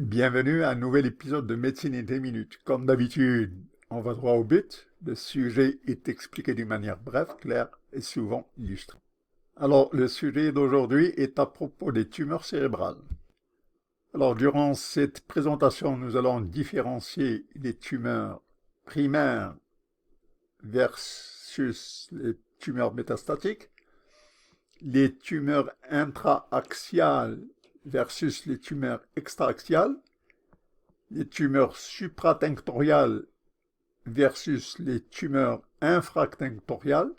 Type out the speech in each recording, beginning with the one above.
Bienvenue à un nouvel épisode de Médecine in 10 minutes. Comme d'habitude, on va droit au but. Le sujet est expliqué d'une manière brève, claire et souvent illustrée. Alors, le sujet d'aujourd'hui est à propos des tumeurs cérébrales. Alors, durant cette présentation, nous allons différencier les tumeurs primaires versus les tumeurs métastatiques, les tumeurs intraaxiales versus les tumeurs extraaxiales, les tumeurs supratinctoriales versus les tumeurs infratinctoriales.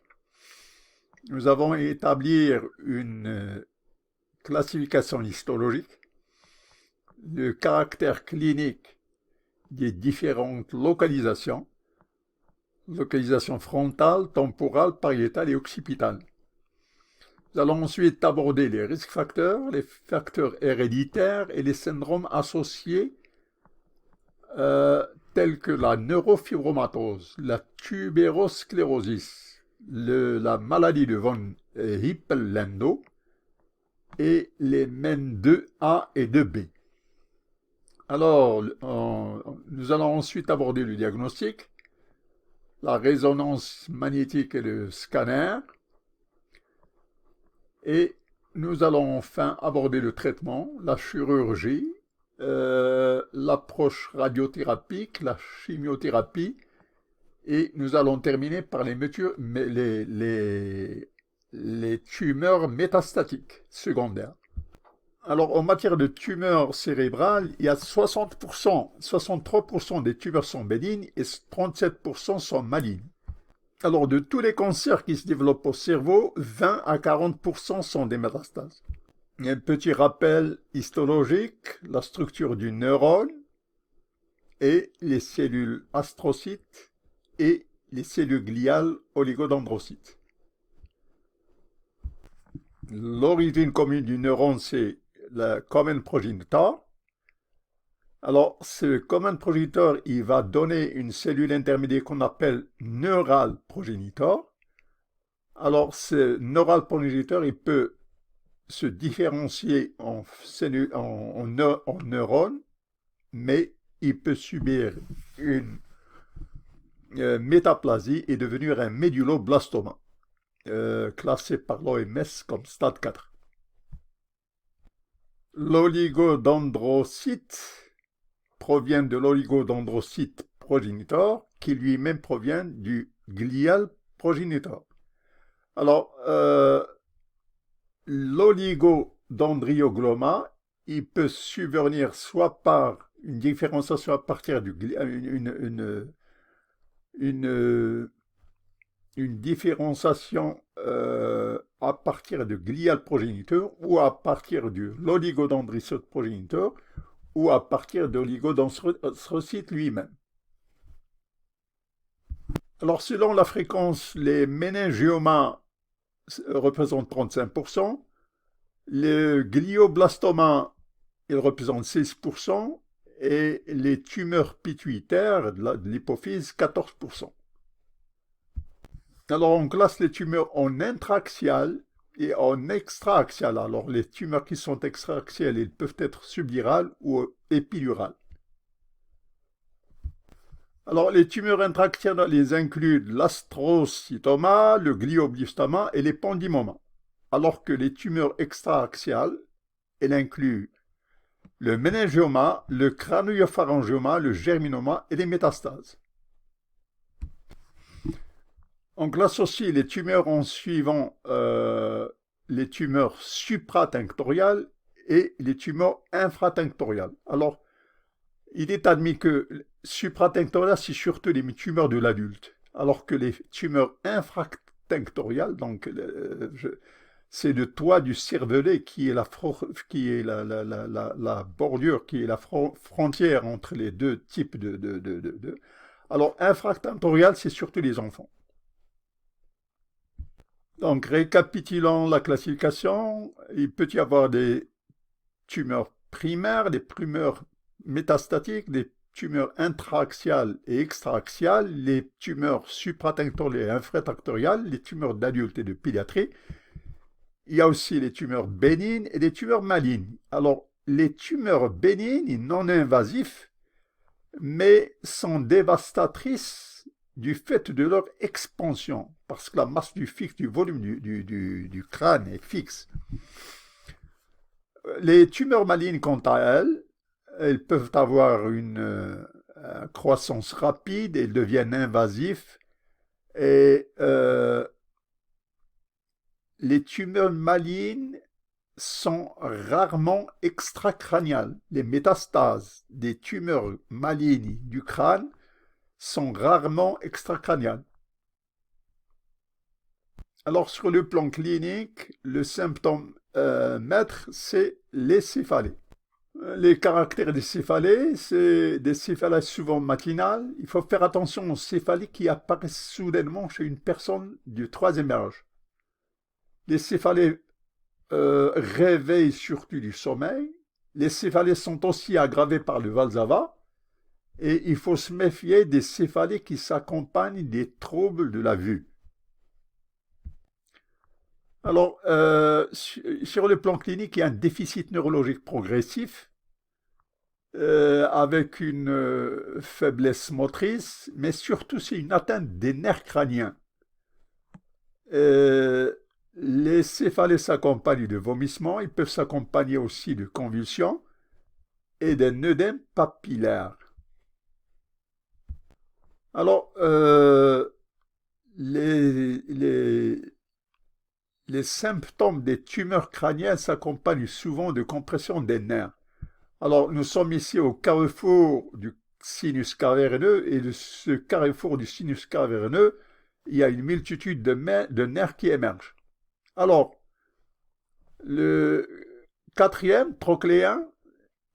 Nous avons établir une classification histologique, le caractère clinique des différentes localisations, localisation frontale, temporale, pariétale et occipitale. Nous allons ensuite aborder les risques facteurs, les facteurs héréditaires et les syndromes associés tels que la neurofibromatose, la tubérosclérosis, la maladie de von Hippel-Lindau et les MEN 2A et 2B. Alors, nous allons ensuite aborder le diagnostic, la résonance magnétique et le scanner, et nous allons enfin aborder le traitement, la chirurgie, l'approche radiothérapique, la chimiothérapie, et nous allons terminer par les tumeurs métastatiques secondaires. Alors, en matière de tumeurs cérébrales, il y a 63% des tumeurs sont bénignes et 37% sont malignes. Alors, de tous les cancers qui se développent au cerveau, 20 à 40% sont des métastases. Un petit rappel histologique, la structure du neurone et les cellules astrocytes et les cellules gliales oligodendrocytes. L'origine commune du neurone, c'est le common progenitor. Alors, ce common progenitor, il va donner une cellule intermédiaire qu'on appelle neural progenitor. Alors, ce neural progenitor, il peut se différencier en neurones, mais il peut subir une métaplasie et devenir un médulloblastoma, classé par l'OMS comme stade 4. L'oligodendrocyte provient de l'oligodendrocyte progenitor, qui lui-même provient du glial progenitor. Alors, l'oligodendriogloma, il peut subvenir soit par une différenciation à partir du une différenciation à partir du glial progenitor ou à partir de l'oligodendrocyte progenitor ou à partir de l'oligodendrocyte lui-même. Alors, selon la fréquence, les méningiomas représentent 35%, le glioblastoma, il représente 6%, et les tumeurs pituitaires de l'hypophyse, 14%. Alors, on classe les tumeurs en intraaxiales et en extraaxiales. Alors, les tumeurs qui sont extraaxiales, elles peuvent être subvirales ou épidurales. Alors, les tumeurs intraaxiales, les incluent l'astrocytoma, le glioblastoma et les pendymomas. Alors que les tumeurs extraaxiales, elles incluent le méningioma, le craniopharyngioma, le germinoma et les métastases. On classe aussi les tumeurs en suivant les tumeurs supratinctoriales et les tumeurs infratinctoriales. Alors, il est admis que supratinctoriales, c'est surtout les tumeurs de l'adulte, alors que les tumeurs infratinctoriales, donc c'est le toit du cervelet qui est la bordure, qui est la frontière entre les deux types de. Alors, infratinctorial, c'est surtout les enfants. Donc, récapitulant la classification, il peut y avoir des tumeurs primaires, des tumeurs métastatiques, des tumeurs intraaxiales et extraaxiales, les tumeurs supratinctoriales et infratinctoriales, les tumeurs d'adultes et de pédiatrie. Il y a aussi les tumeurs bénignes et les tumeurs malignes. Alors, les tumeurs bénignes et non invasives, mais sont dévastatrices du fait de leur expansion, parce que la masse du volume du crâne est fixe. Les tumeurs malignes, quant à elles, elles peuvent avoir une croissance rapide, elles deviennent invasives, et les tumeurs malignes sont rarement extracrâniales. Les métastases des tumeurs malignes du crâne sont rarement extracrâniales. Alors, sur le plan clinique, le symptôme maître, c'est les céphalées. Les caractères des céphalées, c'est des céphalées souvent matinales. Il faut faire attention aux céphalées qui apparaissent soudainement chez une personne du troisième âge. Les céphalées réveillent surtout du sommeil. Les céphalées sont aussi aggravées par le Valsalva. Et il faut se méfier des céphalées qui s'accompagnent des troubles de la vue. Alors, sur le plan clinique, il y a un déficit neurologique progressif avec une faiblesse motrice, mais surtout c'est une atteinte des nerfs crâniens. Les céphalées s'accompagnent de vomissements, ils peuvent s'accompagner aussi de convulsions et d'un œdème papillaire. Alors, les symptômes des tumeurs crâniennes s'accompagnent souvent de compression des nerfs. Alors, nous sommes ici au carrefour du sinus caverneux, et de ce carrefour du sinus caverneux, il y a une multitude de nerfs qui émergent. Alors, le quatrième, trochléen,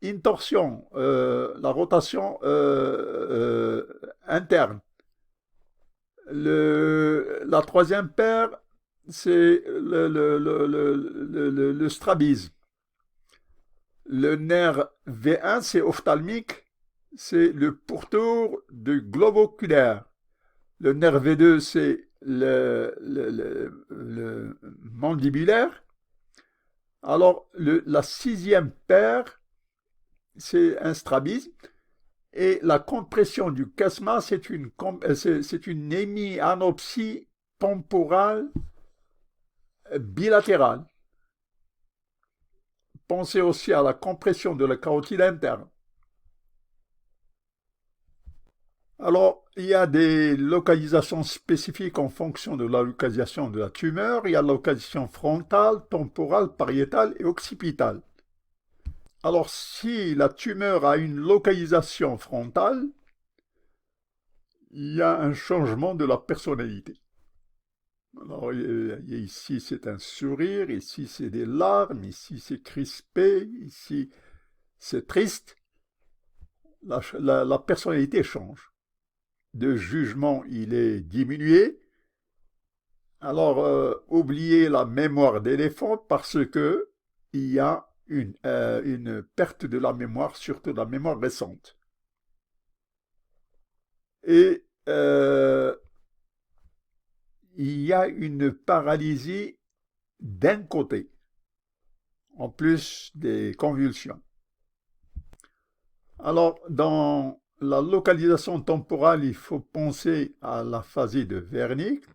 une torsion, la rotation interne. La troisième paire, c'est le strabisme. Le nerf V1, c'est ophtalmique, c'est le pourtour du globe oculaire. Le nerf V2, c'est le mandibulaire. Alors, la sixième paire, c'est un strabisme. Et la compression du chiasma, c'est une hémianopsie temporale bilatérale. Pensez aussi à la compression de la carotide interne. Alors, il y a des localisations spécifiques en fonction de la localisation de la tumeur. Il y a la localisation frontale, temporale, pariétale et occipitale. Alors, si la tumeur a une localisation frontale, il y a un changement de la personnalité. Alors, ici, c'est un sourire, ici, c'est des larmes, ici, c'est crispé, ici, c'est triste. La personnalité change. De jugement, il est diminué. Alors, oubliez la mémoire d'éléphant parce que il y a une perte de la mémoire, surtout de la mémoire récente. Et il y a une paralysie d'un côté, en plus des convulsions. Alors, dans la localisation temporale, il faut penser à l'aphasie de Wernicke.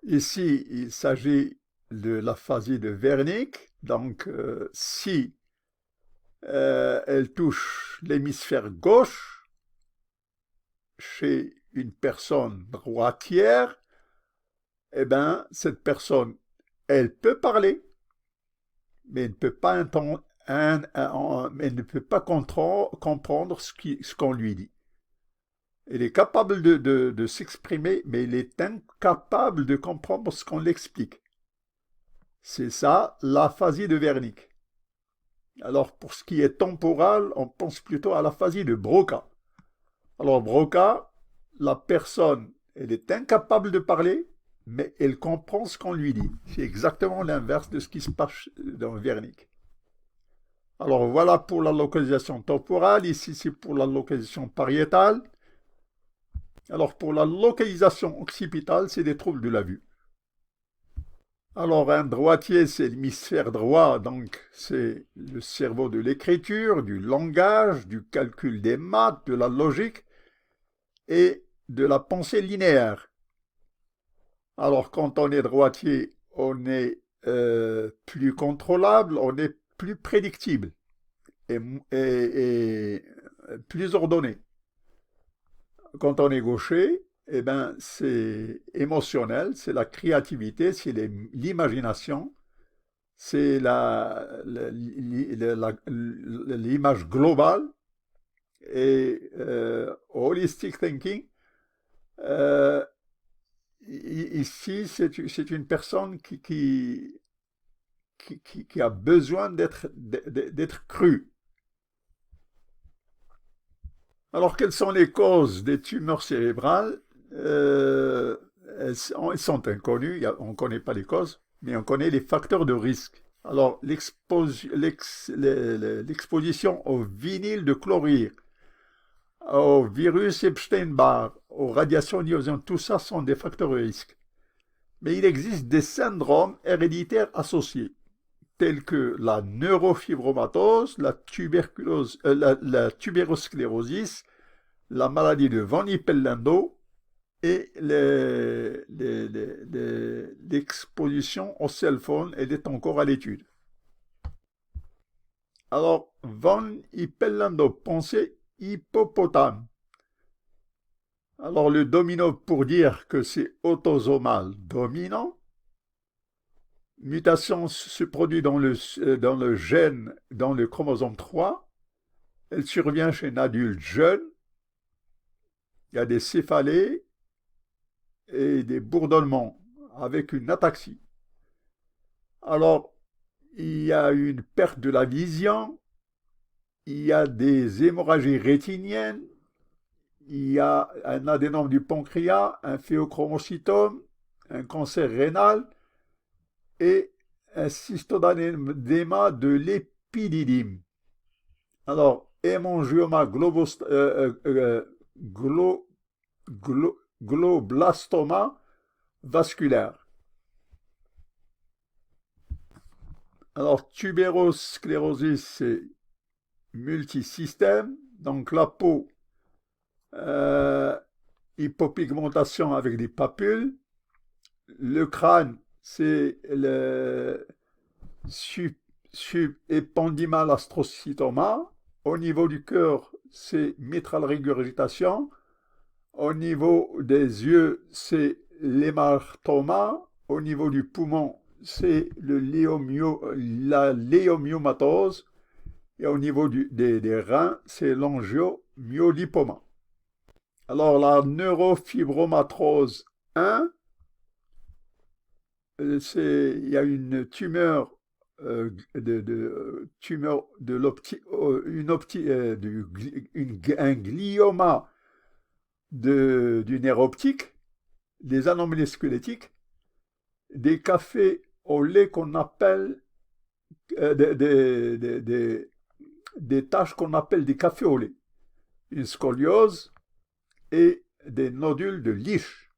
Ici, il s'agit de l'aphasie de Wernicke. Donc, si elle touche l'hémisphère gauche chez une personne droitière, eh bien, cette personne, elle peut parler, mais elle ne peut pas comprendre ce qu'on lui dit. Elle est capable de s'exprimer, mais elle est incapable de comprendre ce qu'on l'explique. C'est ça, l'aphasie de Wernicke. Alors, pour ce qui est temporal, on pense plutôt à l'aphasie de Broca. Alors, Broca, la personne, elle est incapable de parler, mais elle comprend ce qu'on lui dit. C'est exactement l'inverse de ce qui se passe dans Wernicke. Alors, voilà pour la localisation temporale. Ici, c'est pour la localisation pariétale. Alors, pour la localisation occipitale, c'est des troubles de la vue. Alors, un droitier, c'est l'hémisphère droit, donc c'est le cerveau de l'écriture, du langage, du calcul des maths, de la logique et de la pensée linéaire. Alors, quand on est droitier, on est plus contrôlable, on est plus prédictible et, et plus ordonné. Quand on est gaucher, eh ben, c'est émotionnel, c'est la créativité, c'est l'imagination, c'est l'image globale et holistic thinking. Euh, Ici, c'est une personne qui a besoin d'être crue. Alors, quelles sont les causes des tumeurs cérébrales? Elles sont inconnues, on ne connaît pas les causes, mais on connaît les facteurs de risque. Alors, l'exposition au vinyle de chlorure, au virus Epstein-Barr, aux radiations ionisionnantes, tout ça sont des facteurs de risque. Mais il existe des syndromes héréditaires associés, tels que la neurofibromatose, la tubérosclérosis, la maladie de Von Hippel-Lindau et l'exposition au cell phone est encore à l'étude. Alors, Von Hippel-Lindau, pensez hippopotame. Alors, le domino pour dire que c'est autosomal dominant. Mutation se produit dans le gène, dans le chromosome 3. Elle survient chez un adulte jeune. Il y a des céphalées et des bourdonnements avec une ataxie. Alors, il y a une perte de la vision, il y a des hémorragies rétiniennes, il y a un adénome du pancréas, un phéochromocytome, un cancer rénal et un cystodéma de l'épididyme. Alors, hémangioma glioblastoma vasculaire. Alors, tubérosclérosis, c'est multisystème. Donc, la peau, hypopigmentation avec des papules. Le crâne, c'est le subependymal astrocytoma. Au niveau du cœur, c'est mitral régurgitation. Au niveau des yeux, c'est l'hématoma. Au niveau du poumon, c'est la léomyomatose. Et au niveau des reins, c'est l'angiomyolipoma. Alors, la neurofibromatose 1, il y a une tumeur tumeur de un glioma du nerf optique, des anomalies squelettiques, des cafés au lait qu'on appelle des taches qu'on appelle des cafés au lait, une scoliose et des nodules de Lisch.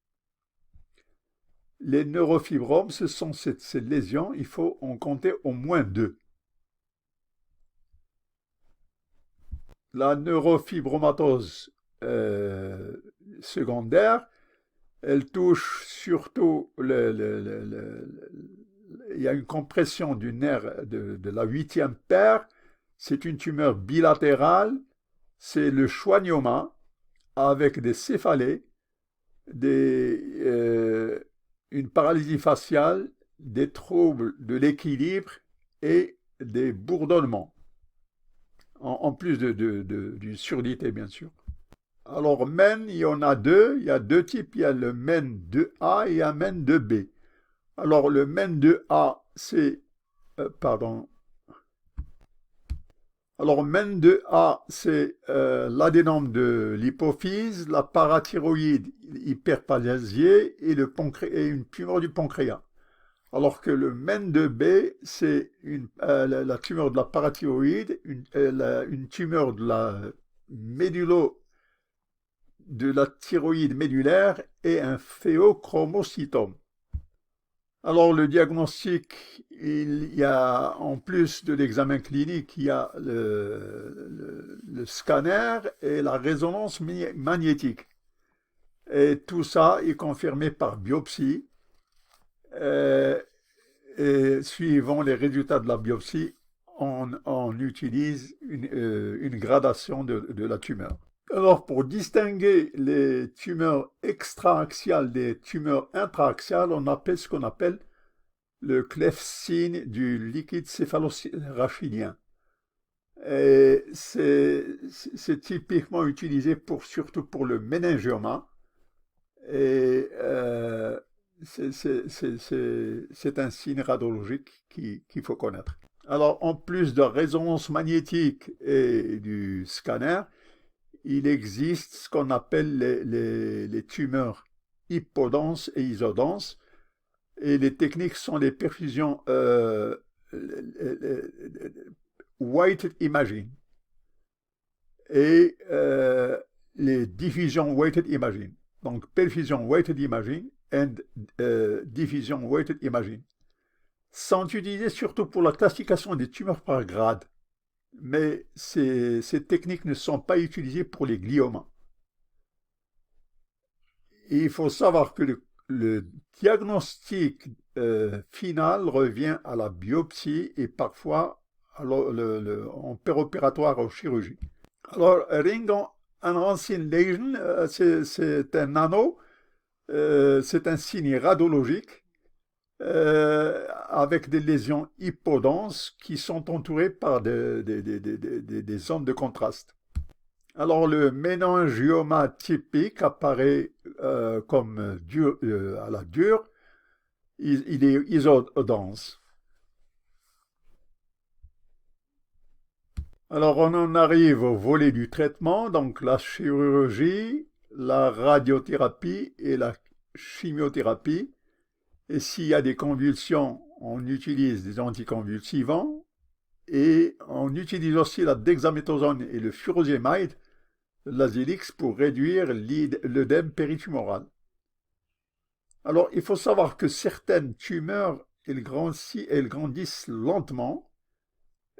Les neurofibromes, ce sont ces lésions, il faut en compter au moins 2. La neurofibromatose secondaire, elle touche surtout il y a une compression du nerf de la 8e paire. C'est une tumeur bilatérale. C'est le schwannioma avec des céphalées, une paralysie faciale, des troubles de l'équilibre et des bourdonnements. En plus d'une surdité, bien sûr. Alors, MEN, il y en a deux. Il y a deux types. Il y a le MEN 2A et un MEN 2B. Alors, le MEN 2A, c'est... pardon. Alors, MEN 2A, c'est l'adénome de l'hypophyse, la parathyroïde hyperplasiée et une tumeur du pancréas. Alors que le MEN 2B, c'est la tumeur de la parathyroïde, une tumeur de la thyroïde médulaire et un phéochromocytome. Alors, le diagnostic, il y a, en plus de l'examen clinique, il y a le scanner et la résonance magnétique. Et tout ça est confirmé par biopsie. Euh, et suivant les résultats de la biopsie, on utilise une gradation de la tumeur. Alors, pour distinguer les tumeurs extra-axiales des tumeurs intra-axiales, on appelle ce qu'on appelle le cleftsine du liquide céphalorachidien. Et c'est typiquement utilisé surtout pour le méningioma. Et c'est un signe radiologique qu'il faut connaître. Alors, en plus de résonance magnétique et du scanner, il existe ce qu'on appelle les tumeurs hypodenses et isodenses. Et les techniques sont les perfusions weighted imaging et les diffusions weighted imaging. Donc, perfusion weighted imaging and diffusion weighted imaging sont utilisées surtout pour la classification des tumeurs par grade. Mais ces techniques ne sont pas utilisées pour les gliomas. Et il faut savoir que le diagnostic final revient à la biopsie et parfois en péropératoire en chirurgie. Alors, ring enhancing lesion, c'est un anneau, c'est un signe radiologique avec des lésions hypodenses qui sont entourées par des zones de contraste. Alors, le méningioma typique apparaît comme à la dure. Il est isodense. Alors, on en arrive au volet du traitement, donc la chirurgie, la radiothérapie et la chimiothérapie. Et s'il y a des convulsions, on utilise des anticonvulsivants et on utilise aussi la dexaméthasone et le furosemide, l'Azilix, pour réduire l'œdème péritumoral. Alors, il faut savoir que certaines tumeurs, elles grandissent lentement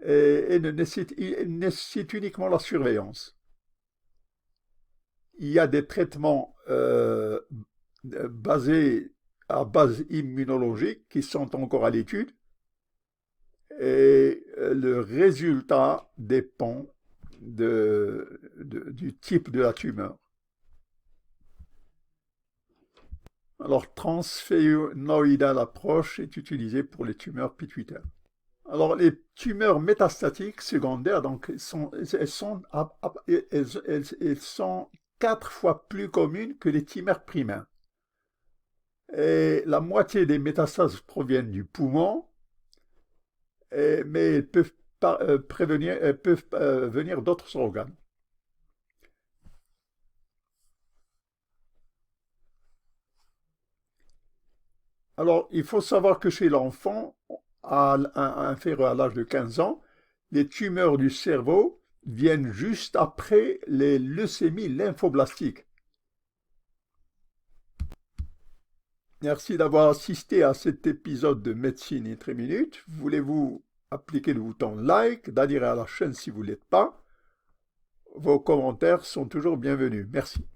et nécessitent uniquement la surveillance. Il y a des traitements basés à base immunologique qui sont encore à l'étude et le résultat dépend du type de la tumeur. Alors, transphénoïdal approche est utilisée pour les tumeurs pituitaires. Alors, les tumeurs métastatiques secondaires, donc, elles sont 4 fois plus communes que les tumeurs primaires. Et la moitié des métastases proviennent du poumon, mais elles peuvent venir d'autres organes. Alors, il faut savoir que chez l'enfant, inférieur à l'âge de 15 ans, les tumeurs du cerveau viennent juste après les leucémies lymphoblastiques. Merci d'avoir assisté à cet épisode de Médecine en 3 minutes. Voulez-vous appliquer le bouton like, d'adhérer à la chaîne si vous ne l'êtes pas? Vos commentaires sont toujours bienvenus. Merci.